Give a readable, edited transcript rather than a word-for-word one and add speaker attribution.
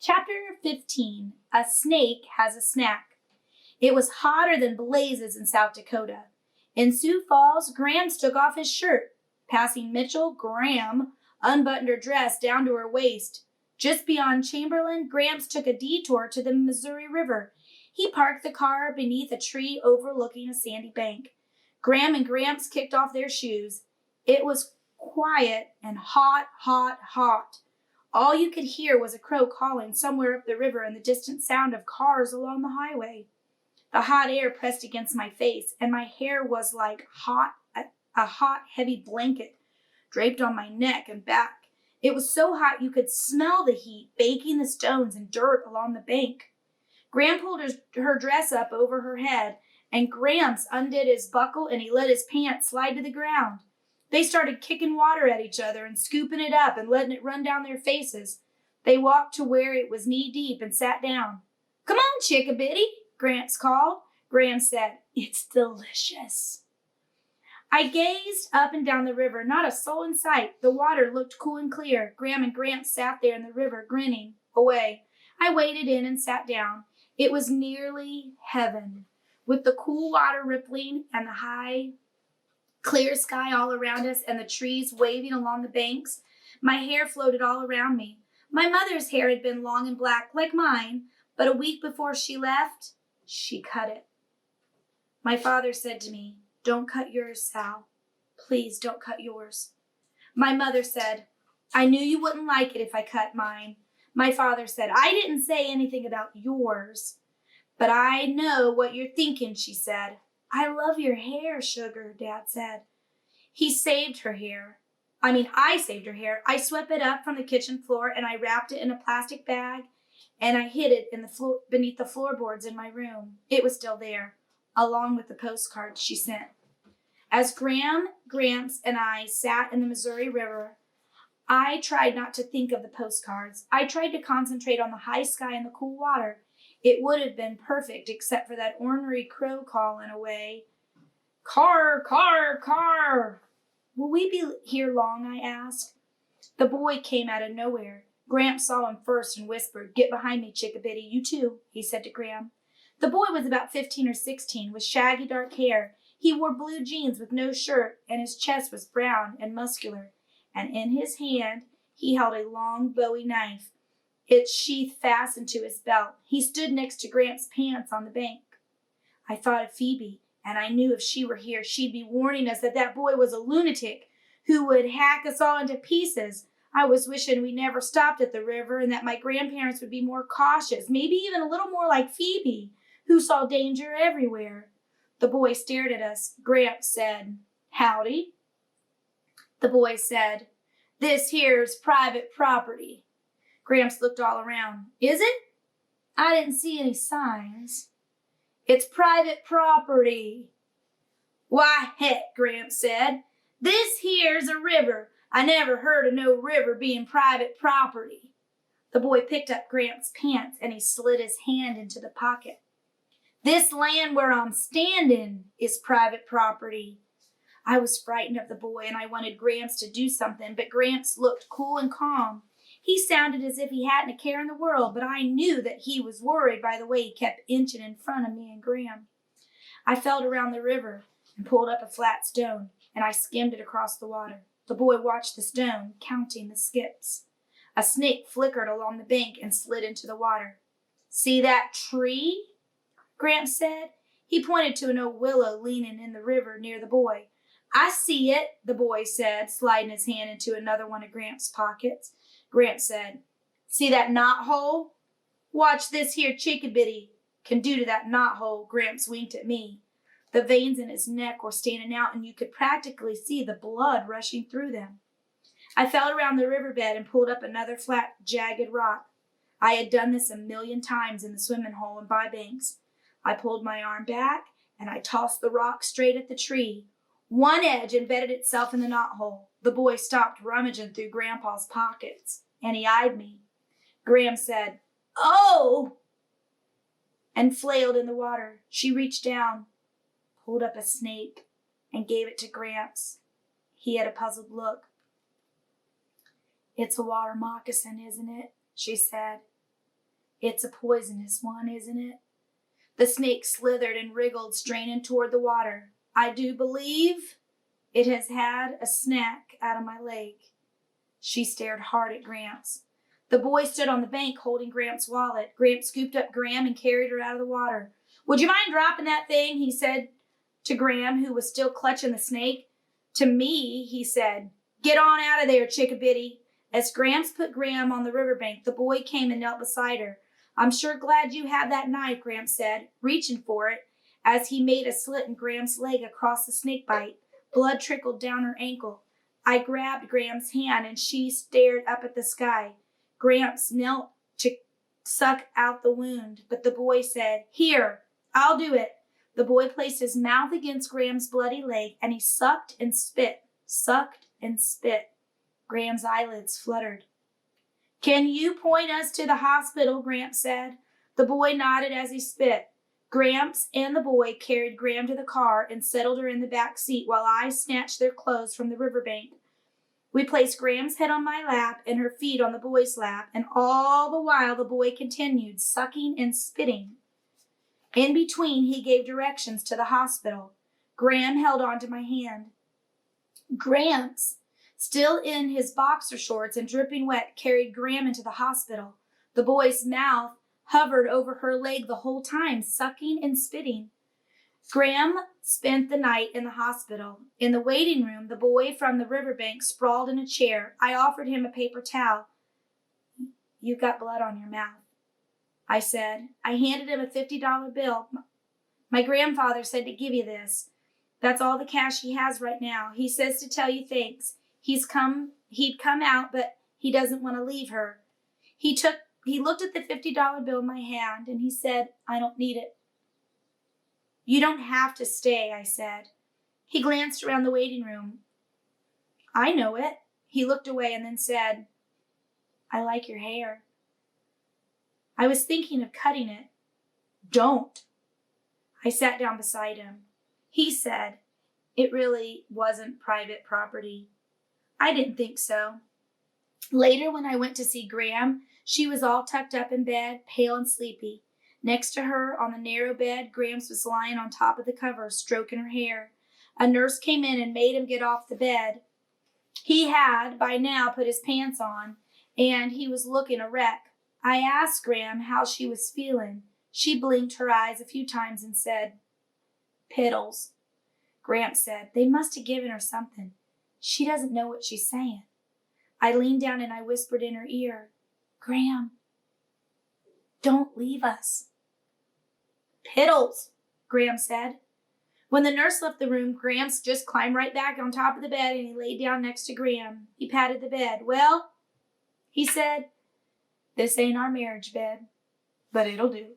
Speaker 1: Chapter 15. A Snake Has a Snack. It was hotter than blazes in South Dakota. In Sioux Falls, Grams took off his shirt. Passing Mitchell, Graham unbuttoned her dress down to her waist. Just beyond Chamberlain, Grams took a detour to the Missouri River. He parked the car beneath a tree overlooking a sandy bank. Graham and Gramps kicked off their shoes. It was quiet and hot, hot, hot. All you could hear was a crow calling somewhere up the river and the distant sound of cars along the highway. The hot air pressed against my face, and my hair was like a hot, heavy blanket draped on my neck and back. It was so hot you could smell the heat baking the stones and dirt along the bank. Gram pulled her dress up over her head, and Gramps undid his buckle and he let his pants slide to the ground. They started kicking water at each other and scooping it up and letting it run down their faces. They walked to where it was knee-deep and sat down. "Come on, Chickabiddy," Gramps called. Gram said, "It's delicious." I gazed up and down the river, not a soul in sight. The water looked cool and clear. Gram and Gramps sat there in the river, grinning away. I waded in and sat down. It was nearly heaven, with the cool water rippling and the high, clear sky all around us and the trees waving along the banks. My hair floated all around me. My mother's hair had been long and black like mine, but a week before she left, she cut it. My father said to me, "Don't cut yours, Sal. Please don't cut yours." My mother said, "I knew you wouldn't like it if I cut mine." My father said, "I didn't say anything about yours." "But I know what you're thinking," she said. "I love your hair, Sugar," Dad said. I saved her hair. I swept it up from the kitchen floor and I wrapped it in a plastic bag and I hid it beneath the floorboards in my room. It was still there, along with the postcards she sent. As Gram, Gramps, and I sat in the Missouri River, I tried not to think of the postcards. I tried to concentrate on the high sky and the cool water. It would have been perfect except for that ornery crow calling away. "Car, car, car." "Will we be here long?" I asked. The boy came out of nowhere. Gramps saw him first and whispered, "Get behind me, Chickabiddy, you too," he said to Gram. The boy was about 15 or 16, with shaggy dark hair. He wore blue jeans with no shirt, and his chest was brown and muscular. And in his hand, he held a long Bowie knife, its sheath fastened to his belt. He stood next to Gramps' pants on the bank. I thought of Phoebe, and I knew if she were here, she'd be warning us that that boy was a lunatic who would hack us all into pieces. I was wishing we never stopped at the river and that my grandparents would be more cautious, maybe even a little more like Phoebe, who saw danger everywhere. The boy stared at us. Gramps said, "Howdy." The boy said, "This here's private property." Gramps looked all around. "Is it? I didn't see any signs." "It's private property." "Why, heck," Gramps said. "This here's a river. I never heard of no river being private property." The boy picked up Gramps' pants and he slid his hand into the pocket. "This land where I'm standing is private property." I was frightened of the boy and I wanted Gramps to do something, but Gramps looked cool and calm. He sounded as if he hadn't a care in the world, but I knew that he was worried by the way he kept inching in front of me and Gram. I felt around the river and pulled up a flat stone, and I skimmed it across the water. The boy watched the stone, counting the skips. A snake flickered along the bank and slid into the water. "See that tree?" Gramps said. He pointed to an old willow leaning in the river near the boy. "I see it," the boy said, sliding his hand into another one of Gramps' pockets. Gramps said, "See that knot hole? Watch this here Chickabiddy can do to that knot hole." Gramps winked at me. The veins in his neck were standing out and you could practically see the blood rushing through them. I felt around the riverbed and pulled up another flat, jagged rock. I had done this a million times in the swimming hole and by banks. I pulled my arm back and I tossed the rock straight at the tree. One edge embedded itself in the knothole. The boy stopped rummaging through Grandpa's pockets, and he eyed me. Gram said, "Oh!" and flailed in the water. She reached down, pulled up a snake, and gave it to Gramps. He had a puzzled look. "It's a water moccasin, isn't it?" she said. It's a poisonous one, isn't it? The snake slithered and wriggled, straining toward the water. I do believe it has had a snack out of my leg. She stared hard at Gramps. The boy stood on the bank holding Gramps' wallet. Gramps scooped up Gram and carried her out of the water. Would you mind dropping that thing? He said to Gram, who was still clutching the snake. To me, he said, get on out of there, Chickabiddy. As Gramps put Gram on the riverbank, the boy came and knelt beside her. I'm sure glad you have that knife, Gramps said, reaching for it as he made a slit in Gramps' leg across the snake bite. Blood trickled down her ankle. I grabbed Gramps' hand and she stared up at the sky. Gramps knelt to suck out the wound, but the boy said, here, I'll do it. The boy placed his mouth against Gramps' bloody leg and he sucked and spit, sucked and spit. Gramps' eyelids fluttered. Can you point us to the hospital? Gramps said. The boy nodded as he spit. Gramps and the boy carried Gram to the car and settled her in the back seat while I snatched their clothes from the riverbank. We placed Gram's head on my lap and her feet on the boy's lap, and all the while the boy continued sucking and spitting. In between, he gave directions to the hospital. Gram held on to my hand. Gramps, still in his boxer shorts and dripping wet, carried Gram into the hospital. The boy's mouth hovered over her leg the whole time, sucking and spitting. Gram spent the night in the hospital. In the waiting room, the boy from the riverbank sprawled in a chair. I offered him a paper towel. You've got blood on your mouth, I said. I handed him a $50 bill. My grandfather said to give you this. That's all the cash he has right now. He says to tell you thanks. He'd come out, but he doesn't want to leave her. He looked at the $50 bill in my hand and he said, I don't need it. You don't have to stay, I said. He glanced around the waiting room. I know it. He looked away and then said, I like your hair. I was thinking of cutting it. Don't. I sat down beside him. He said, it really wasn't private property. I didn't think so. Later, when I went to see Gram, she was all tucked up in bed, pale and sleepy. Next to her, on the narrow bed, Gramps was lying on top of the covers, stroking her hair. A nurse came in and made him get off the bed. He had, by now, put his pants on, and he was looking a wreck. I asked Gram how she was feeling. She blinked her eyes a few times and said, Piddles. Gramps said, they must have given her something. She doesn't know what she's saying. I leaned down and I whispered in her ear, Gram, don't leave us. Piddles, Gram said. When the nurse left the room, Gramps just climbed right back on top of the bed and he laid down next to Gram. He patted the bed. Well, he said, this ain't our marriage bed, but it'll do.